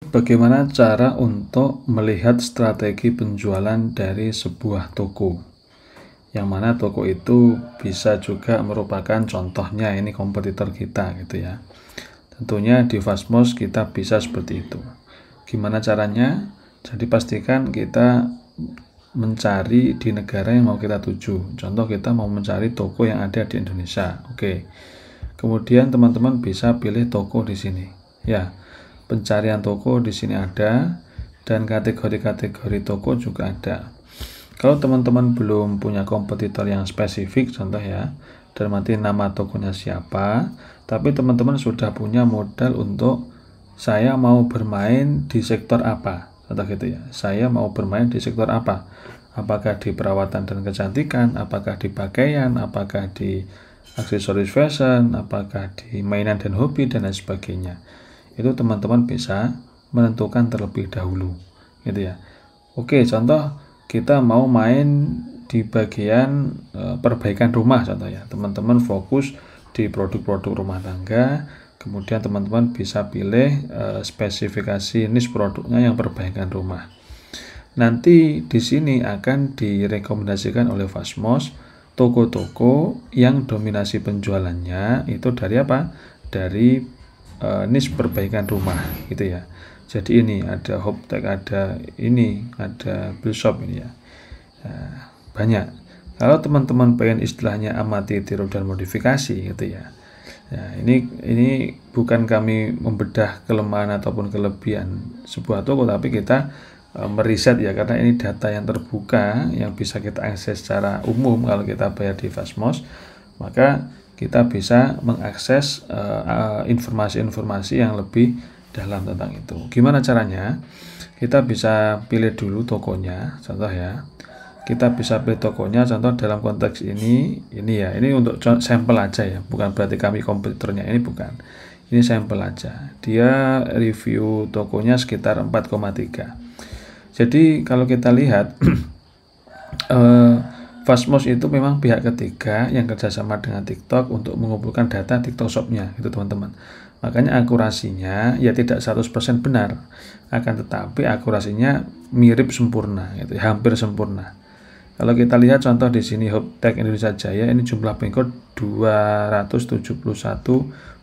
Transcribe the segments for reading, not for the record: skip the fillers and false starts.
bagaimana cara untuk melihat strategi penjualan dari sebuah toko? Yang mana toko itu bisa juga merupakan contohnya ini kompetitor kita gitu ya. Tentunya di Fastmost kita bisa seperti itu. Gimana caranya? Jadi pastikan kita mencari di negara yang mau kita tuju. Contoh kita mau mencari toko yang ada di Indonesia. Oke. Kemudian teman-teman bisa pilih toko di sini. Ya. Pencarian toko di sini ada dan kategori-kategori toko juga ada. Kalau teman-teman belum punya kompetitor yang spesifik, contoh ya, dalam arti nama tokonya siapa, tapi teman-teman sudah punya modal untuk saya mau bermain di sektor apa, contoh gitu ya. Saya mau bermain di sektor apa? Apakah di perawatan dan kecantikan, apakah di pakaian, apakah di aksesoris fashion, apakah di mainan dan hobi dan lain sebagainya. Itu teman-teman bisa menentukan terlebih dahulu gitu ya. Oke, contoh kita mau main di bagian perbaikan rumah contoh ya. Teman-teman fokus di produk-produk rumah tangga, kemudian teman-teman bisa pilih spesifikasi niche produknya yang perbaikan rumah. Nanti di sini akan direkomendasikan oleh Fastmost toko-toko yang dominasi penjualannya itu dari apa? Dari niche perbaikan rumah gitu ya. Jadi ini ada Hoptech, ada ini, ada Billshop ini ya. Nah, banyak. Kalau teman-teman pengen istilahnya amati, tiru dan modifikasi gitu ya. Nah, ini bukan kami membedah kelemahan ataupun kelebihan sebuah toko, tapi kita meriset ya, karena ini data yang terbuka yang bisa kita akses secara umum. Kalau kita bayar di Fastmost, maka kita bisa mengakses informasi-informasi yang lebih dalam tentang itu. Gimana caranya? Kita bisa pilih dulu tokonya, contoh ya. Kita bisa pilih tokonya, contoh dalam konteks ini ya. Ini untuk sampel aja ya, bukan berarti kami kompetitornya, ini bukan. Ini sampel aja. Dia review tokonya sekitar 4,3. Jadi kalau kita lihat Fastmost itu memang pihak ketiga yang kerjasama dengan TikTok untuk mengumpulkan data TikTok Shop-nya gitu teman-teman. Makanya akurasinya ya tidak 100% benar, akan tetapi akurasinya mirip sempurna gitu, hampir sempurna. Kalau kita lihat contoh di sini Hoptech Indonesia Jaya, ini jumlah pengikut 271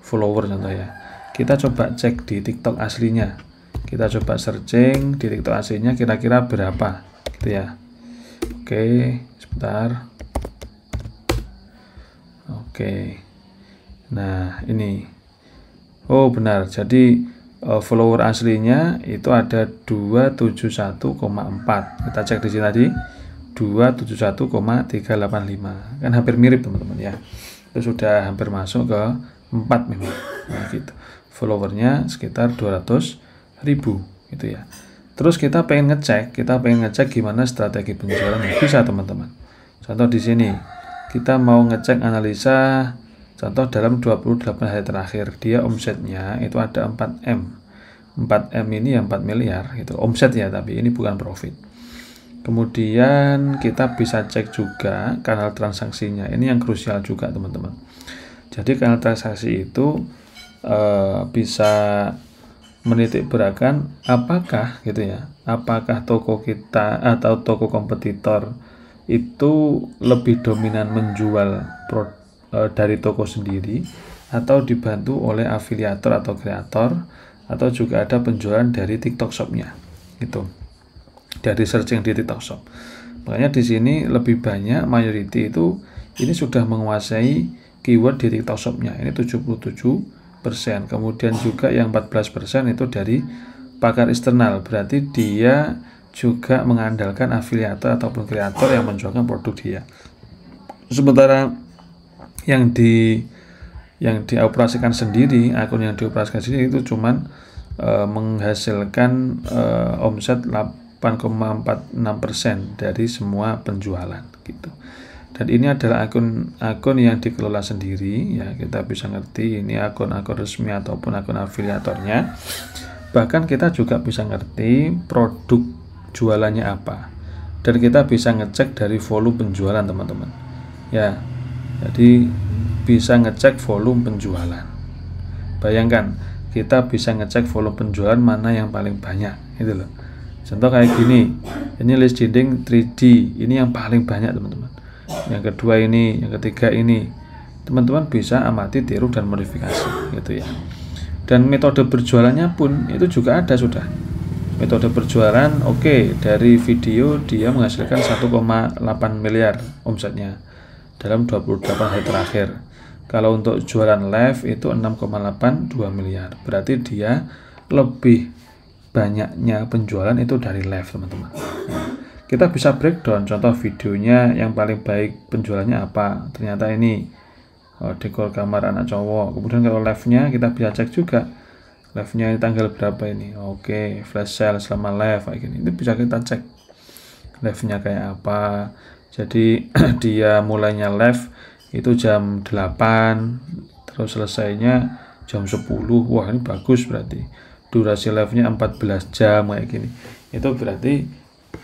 follower contoh ya. Kita coba cek di TikTok aslinya. Kita coba searching di TikTok aslinya kira-kira berapa gitu ya. Oke, sebentar. Oke. Nah, ini. Oh, benar. Jadi follower aslinya itu ada 271,4. Kita cek di sini tadi 271,385. Kan hampir mirip, teman-teman ya. Itu sudah hampir masuk ke 4 memang. Nah, gitu. Followernya sekitar 200.000 gitu ya. Terus kita pengen ngecek gimana strategi penjualan. Bisa teman-teman. Contoh di sini, kita mau ngecek analisa, contoh dalam 28 hari terakhir, dia omsetnya itu ada 4M. 4M ini ya 4 miliar, gitu. Omset ya, tapi ini bukan profit. Kemudian kita bisa cek juga kanal transaksinya. Ini yang krusial juga teman-teman. Jadi kanal transaksi itu bisa menitik beratkan apakah gitu ya, apakah toko kita atau toko kompetitor itu lebih dominan menjual dari toko sendiri atau dibantu oleh afiliator atau kreator, atau juga ada penjualan dari TikTok Shop-nya gitu, dari searching di TikTok Shop. Makanya di sini lebih banyak mayority itu ini sudah menguasai keyword di TikTok Shop-nya, ini 77%. Kemudian juga yang 14% itu dari pakar eksternal, berarti dia juga mengandalkan afiliator ataupun kreator yang menjualkan produk dia. Sementara yang dioperasikan sendiri, akun yang dioperasikan sendiri itu cuman menghasilkan omset 8,46% dari semua penjualan gitu. Dan ini adalah akun yang dikelola sendiri ya, kita bisa ngerti ini akun-akun resmi ataupun akun afiliatornya. Bahkan kita juga bisa ngerti produk jualannya apa, dan kita bisa ngecek dari volume penjualan teman-teman ya. Jadi bisa ngecek volume penjualan. Bayangkan kita bisa ngecek volume penjualan mana yang paling banyak gitu loh. Contoh kayak gini, ini list dinding 3D, ini yang paling banyak teman-teman. Yang kedua ini, yang ketiga ini, teman-teman bisa amati, tiru dan modifikasi gitu ya. Dan metode berjualannya pun itu juga ada sudah. Metode berjualan dari video dia menghasilkan 1,8 miliar omsetnya dalam 28 hari terakhir. Kalau untuk jualan live itu 6,82 miliar. Berarti dia lebih banyaknya penjualan itu dari live teman-teman. Kita bisa breakdown contoh videonya yang paling baik penjualannya apa. Ternyata ini dekor kamar anak cowok. Kemudian kalau live-nya kita bisa cek juga live-nya tanggal berapa ini. Flash sale selama live kayak gini. Itu bisa kita cek live-nya kayak apa. Jadi dia mulainya live itu jam 8 terus selesainya jam 10. Wah, ini bagus berarti. Durasi live-nya 14 jam kayak gini. Itu berarti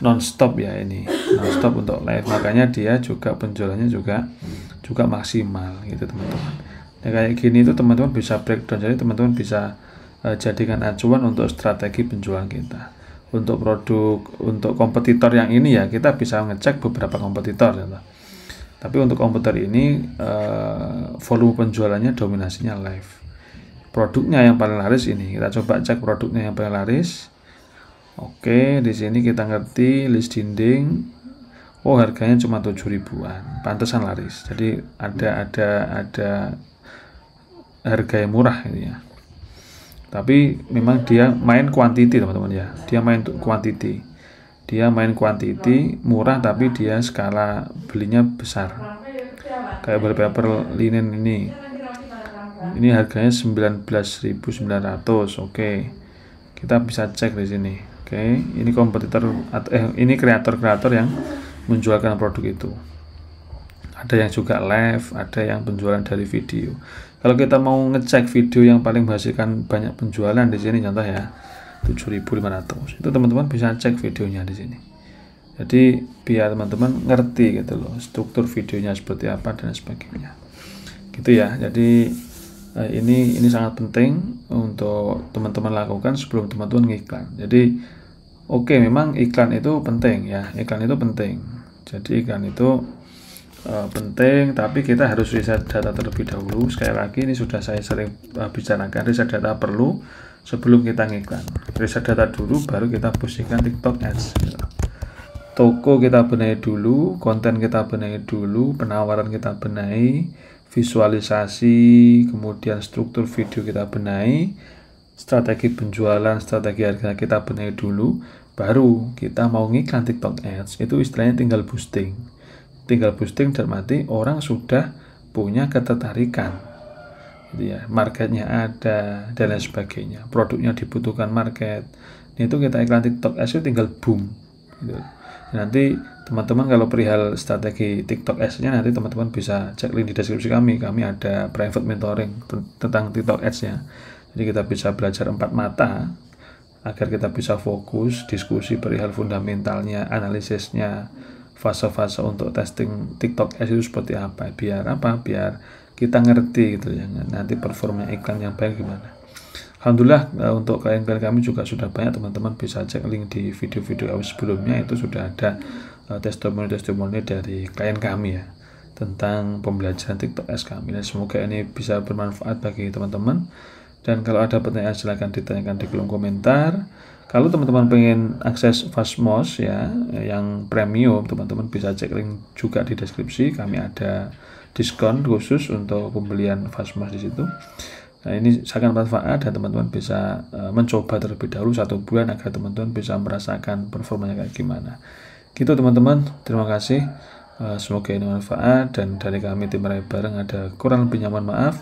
non-stop ya ini. Non-stop untuk live. Makanya dia juga penjualannya juga maksimal gitu teman-teman. Nah, kayak gini itu teman-teman bisa breakdown. Jadi teman-teman bisa jadikan acuan untuk strategi penjualan kita. Untuk produk, untuk kompetitor yang ini ya kita bisa ngecek beberapa kompetitor ya. Tapi untuk kompetitor ini volume penjualannya dominasinya live. Produknya yang paling laris ini. Kita coba cek produknya yang paling laris. Di sini kita ngerti list dinding. Harganya cuma 7 ribuan. Pantesan laris. Jadi ada harga yang murah ini ya. Tapi memang dia main quantity teman-teman ya. Dia main quantity. Dia main quantity murah tapi dia skala belinya besar. Kayak wallpaper linen ini. Ini harganya 19.900. Kita bisa cek di sini. Ini kompetitor ini kreator-kreator yang menjualkan produk itu. Ada yang juga live, ada yang penjualan dari video. Kalau kita mau ngecek video yang paling menghasilkan banyak penjualan di sini contoh ya 7.500. Itu teman-teman bisa cek videonya di sini. Jadi biar teman-teman ngerti gitu loh struktur videonya seperti apa dan sebagainya. Gitu ya. Jadi ini sangat penting untuk teman-teman lakukan sebelum teman-teman ngiklan. Jadi memang iklan itu penting ya. Iklan itu penting. Jadi iklan itu penting, tapi kita harus riset data terlebih dahulu. Sekali lagi ini sudah saya sering bicarakan, riset data perlu sebelum kita ngiklan. Riset data dulu baru kita posisikan TikTok Ads. Toko kita benahi dulu, konten kita benahi dulu, penawaran kita benahi, visualisasi, kemudian struktur video kita benahi, strategi penjualan, strategi harga kita benahi dulu, baru kita mau ngiklan TikTok Ads. Itu istilahnya tinggal boosting dan mati orang sudah punya ketertarikan gitu ya, marketnya ada dan lain sebagainya, produknya dibutuhkan market. Itu kita iklan TikTok Ads itu tinggal boom gitu. Nanti teman-teman kalau perihal strategi TikTok Ads nya nanti teman-teman bisa cek link di deskripsi kami ada private mentoring tentang TikTok Ads nya. Jadi kita bisa belajar 4 mata agar kita bisa fokus diskusi perihal fundamentalnya, analisisnya, fase-fase untuk testing TikTok Ads itu seperti apa, biar kita ngerti gitu ya, nanti performanya iklan yang baik gimana. Alhamdulillah untuk klien-klien kami juga sudah banyak, teman-teman bisa cek link di video-video kami sebelumnya, itu sudah ada testimoni dari klien kami ya tentang pembelajaran TikTok Ads kami. Dan semoga ini bisa bermanfaat bagi teman-teman. Dan kalau ada pertanyaan silahkan ditanyakan di kolom komentar. Kalau teman-teman pengen akses Fastmost ya yang premium, teman-teman bisa cek link juga di deskripsi. Kami ada diskon khusus untuk pembelian Fastmost di situ. Nah, ini sangat bermanfaat dan teman-teman bisa mencoba terlebih dahulu 1 bulan agar teman-teman bisa merasakan performanya kayak gimana. Gitu teman-teman, terima kasih. Semoga ini bermanfaat, dan dari kami tim Rai Bareng ada kurang lebih nyaman maaf.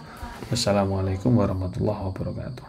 Wassalamualaikum warahmatullahi wabarakatuh.